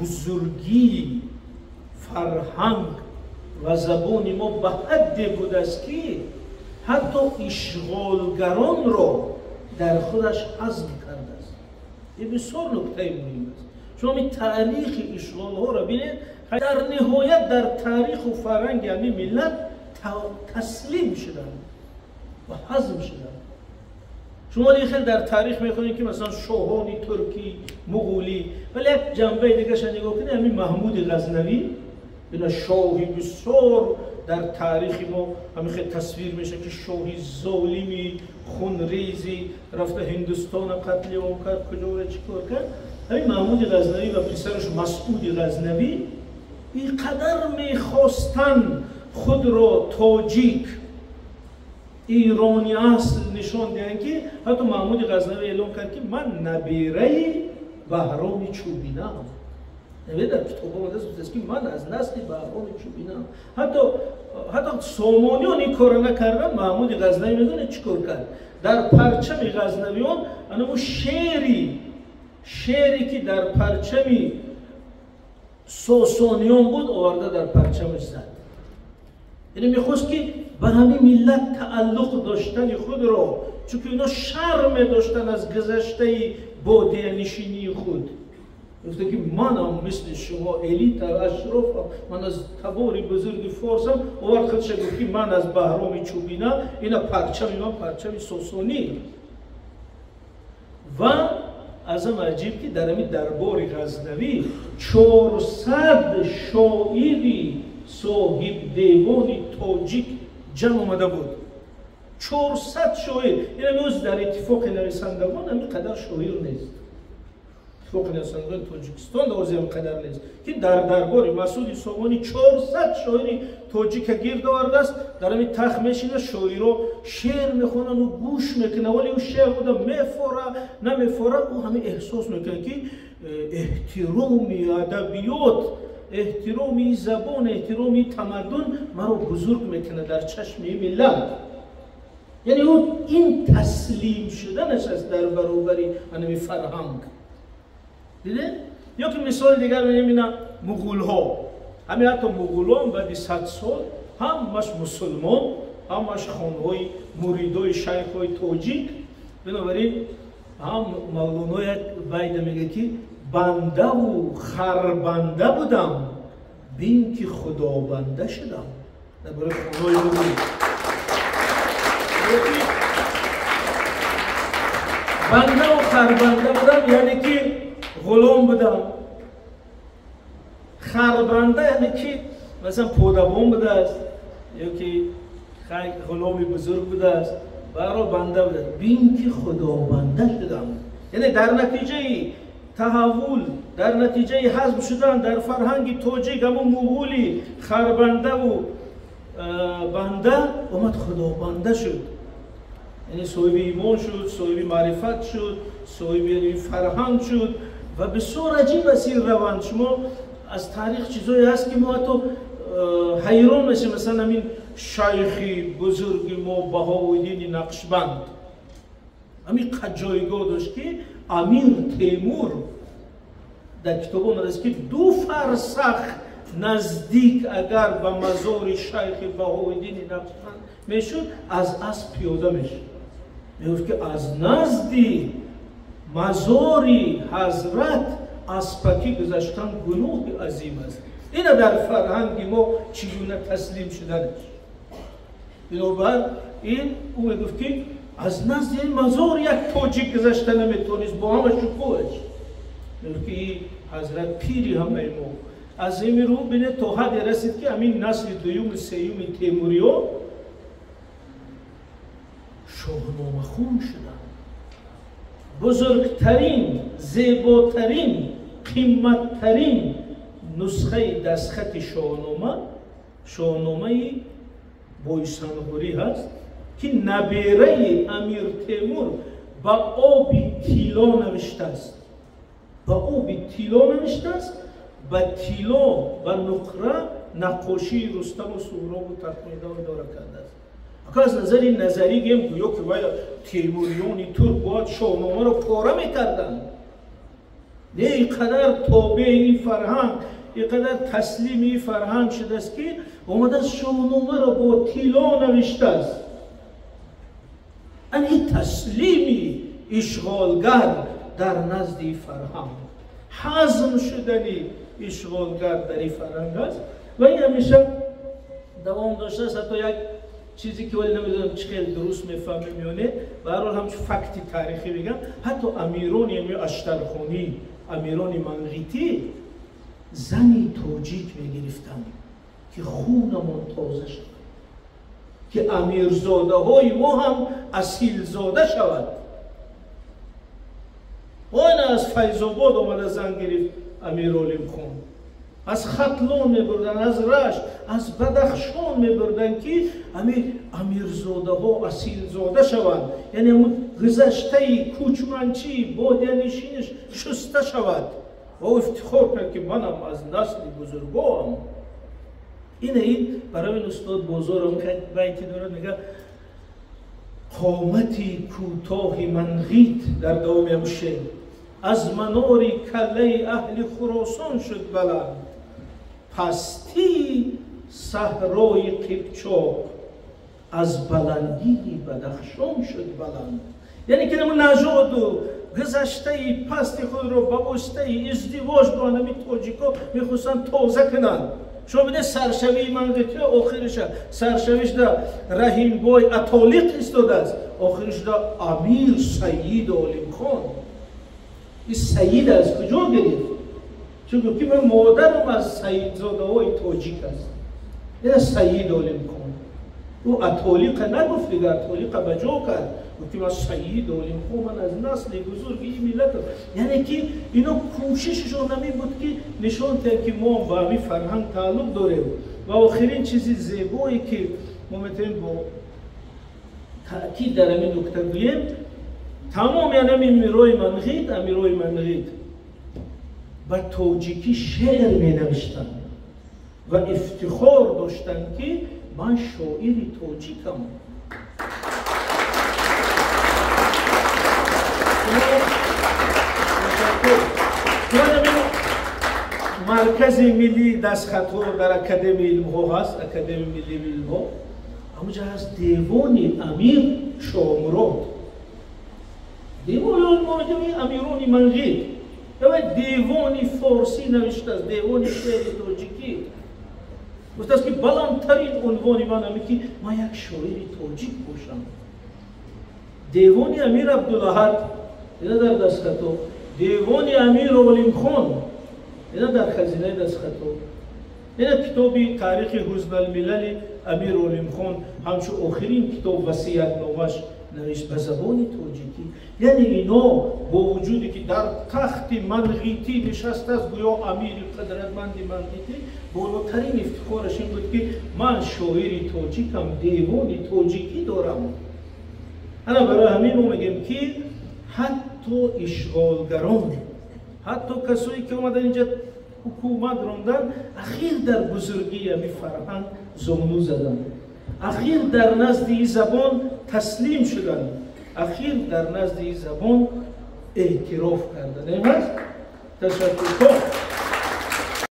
بزرگی فرهنگ و زبان ما به حدی بوده است که حتی اشغالگران را در خودش هضم کرده است. این بسیار نکته مهم است. شما می تاریخ اشغال ها را ببینید، در نهایت در تاریخ و فرهنگ همین ملت تسلیم شدند و هضم شدند. شما خیلی در تاریخ میخونید که مثلا شاهان ترکی، مغولی، ولی یک جنبه دیگه شما نگاه کنید، همین محمود غزنوی، اینا شاهی بسیار در تاریخ ما همین خیلی تصویر میشه که شاهی ظالمی خونریزی رفته هندوستان قتل عام کرد، کجا را چیکار کرد. همین محمود غزنوی و پسرش مسعود غزنوی اینقدر میخواستن خود را تاجیک ایرانی اصل نشان دهند که حتی محمود غزنوی اعلام کرد که من نبیره بهرام چوبینه ام. در کتاب آمده است که من از نسل بهرام چوبینه ام. حتی سامانیان این کار نکردن. محمود غزنوی میدونه چیکار کرد؟ در پرچم غزنویان اون شعری که در پرچم ساسانیان بود آورده در پرچمش زد. یعنی میخواست که به همین ملت تعلق داشتن خود را، چون که اینا شرم داشتن از گذشته بادیه نشینی خود، گفته که منم مثل شما الیت و اشرافم، من از تبار بزرگ فارسم. آورد خودش گفت که من از بهرام چوبینه، اینا پرچم من پرچم ساسانی. و از هم عجیب که در همین دربار غزنوی 400 شاعری صاحب دیوان تاجیک جمع آمده بود. 400 شاعر. این امروز در اتفاق نویسندگان همین قدر شاعر نیست. اتفاق نویسندگان تاجیکستان دوازی هم قدر نیست که در دربار مسعود سامانی 400 شاعری تاجیک گرد آورده است. در همین تخت میشینه، شاعرها شعر میخونن و گوش میکنه، ولی اون شعر بوده میفوره نمیفوره، او همین احساس میکنه که احترامی ادبیات، احترامی زبان، احترامی تمدن مرا بزرگ میکنه در چشم ملت. یعنی اون این تسلیم شدنش است در برابری همین فرهنگ. دیده؟ یا که مثال دیگر میبینم مغول ها، همین حتی مغول ها بعد 100 سال همش مسلمان، همش خانهای مریدای شیخ های تاجیک. بنابراین هم مولانا یک بیت میگه که بنده و خربنده بودم بین که خدا بنده شدم. درباره خانهای مغول بنده و خربنده بودم یعنی که غلام بودم. خربنده یعنی که مثلا پودبان بوده است یا که غلامی بزرگ بوده است، برای بنده بوده بین که خدا بنده شدم. یعنی در نتیجه تحول، در نتیجه حذف شدن در فرهنگ تاجیک، همون مغولی خربنده و بنده اومد خدا بنده شد. یعنی صاحب ایمان شد، صاحب معرفت شد، صاحب فرهنگ شد. و بسیار عجیب است این روند. شما از تاریخ چیزایی هست که ما حتی حیران میشیم. مثلا همین شیخی بزرگ ما بهاءالدین نقشبند همین جایگاه داشت که امیر تیمور در کتاب آمده است که 2 فرسخ نزدیک اگر به مزار شیخ بهاءالدین نقشبند میشد از اسب پیاده میشد. میگفت که از نزدیک مزاری حضرت اسبکی گذاشتن گناه عظیم است. این در فرهنگ ما چگونه تسلیم شدنش. بنابراین این او میگفت که از نزد این مزار یک تاجیک گذاشته نمیتونست با همه شکوهش. میگفت که حضرت پیری هم ایمو از این رو بینه تا حدی رسید که همین نسل دوم سیوم تیموری ها شاهنامه خون شدن. بزرگترین، زیباترین، قیمتترین نسخه دستخط شاهنامه بویسنهوری هست که نبیره امیر تیمور با آب طلا نوشته است. با آب طلا نوشته است. با طلا و نقره نقاشی رستم و سهراب و تخمیدان داره کرده است. اگر از نظر نظری گیم گویا که باید تیموریانی ترک باید شاهنامه را پاره میکردن. اینقدر تابع این فرهنگ، اینقدر تسلیم این فرهنگ شده است که اومده است شاهنامه را با طلا نوشته است. این تسلیمی اشغالگر در نزد این فرهنگ، حزم شدنی اشغالگر در این فرهنگ است و این همیشه دوام داشته است. حتی یک چیزی که ولی نمیدونم چه خیلی درست میفهمیم میونه، به هر حال همچون فکتی تاریخی بگم، حتی امیران یعنی اشترخانی، امیران منقیطی زنی توجیک میگرفتند که خونمون تازه شد، که امیرزاده های ما هم اصیل زاده شود. این از فیض‌آباد آمده زن گرفت امیرعلیم خان، از ختلان میبردن، از رشت، از بدخشان میبردن که امیرزاده ها اصیل زاده شوند، یعنی اون گذشته کوچمنچی بادیانشینش شسته شود و افتخار کرد که منم از نسل بزرگام. این برای این استاد بزرگ بیتی دارد، میگه قامتی کوتاه منقیط در دوام شعر از مناری کله اهل خراسان شد بلند، پستی صحرای قیپچاق از بلندی بدخشان شد بلند. یعنی که اون نژاد و گذشته پست خود رو با واسطه ازدواج با نمی تاجیکا میخواستن تازه کنن. شما بده سرشوی منقیطی آخرش سرشویش در رحیم بای اتالیق استاده است، آخرش در امیر سید علیم خان. این سید از کجا گرفت؟ چون که من مادرم از سید زاده های تاجیک است. این سید علیم خان او اتالیق نگفت دیگه، اتالیق بجا کرد که من سید علیم خان، من از نسل بزرگ این ملت. یعنی که اینا کوشششون نمی بود که نشان دهند که ما با همین فرهنگ تعلق داریم. و آخرین چیزی زیبایی که ما میتونیم با تأکید در همین نکته بگوییم، تمام یعنی امیرای منقیط با تاجیکی شعر می نوشتن و افتخار داشتن که من شاعری تاجیکم. مرکز ملی دستخط‌ها در اکادمی علم‌ها هست، اکادمی ملی علم‌ها. همونجا هست دیوان امیر شامراد، دیوان امیران منقیط، دیوان فارسی نوشته است، دیوان شعر تاجیکی. گفته است که بلندترین عنوان من همه که من یک شاعر تاجیک باشم. دیوان امیر عبدالاحد اینا در دستخط‌ها، دیوان امیر علیم خان اینا در خزینه دستخط‌ها. اینا کتابی تاریخ حزب الملل امیر علیم خان همچون آخرین کتاب وصیت‌نامه‌اش نوشت به زبان تاجیکی. یعنی اینا با وجودی که در تخت منقیطی نشسته است، گویا امیر قدرتمند منقیطی، بالاترین افتخارش این بود که من شاعری تاجیکم، دیوانی تاجیکی دارم. انا برای همین ما میگیم که حتی اشغالگران، حتی کسایی که اومدن اینجا حکومت راندن، اخیر در بزرگی همین فرهنگ زانو زدن، اخیر در نزد این زبان تسلیم شدن، اخیر در نزد این زبان اعتراف کردن. این هست. تشکر.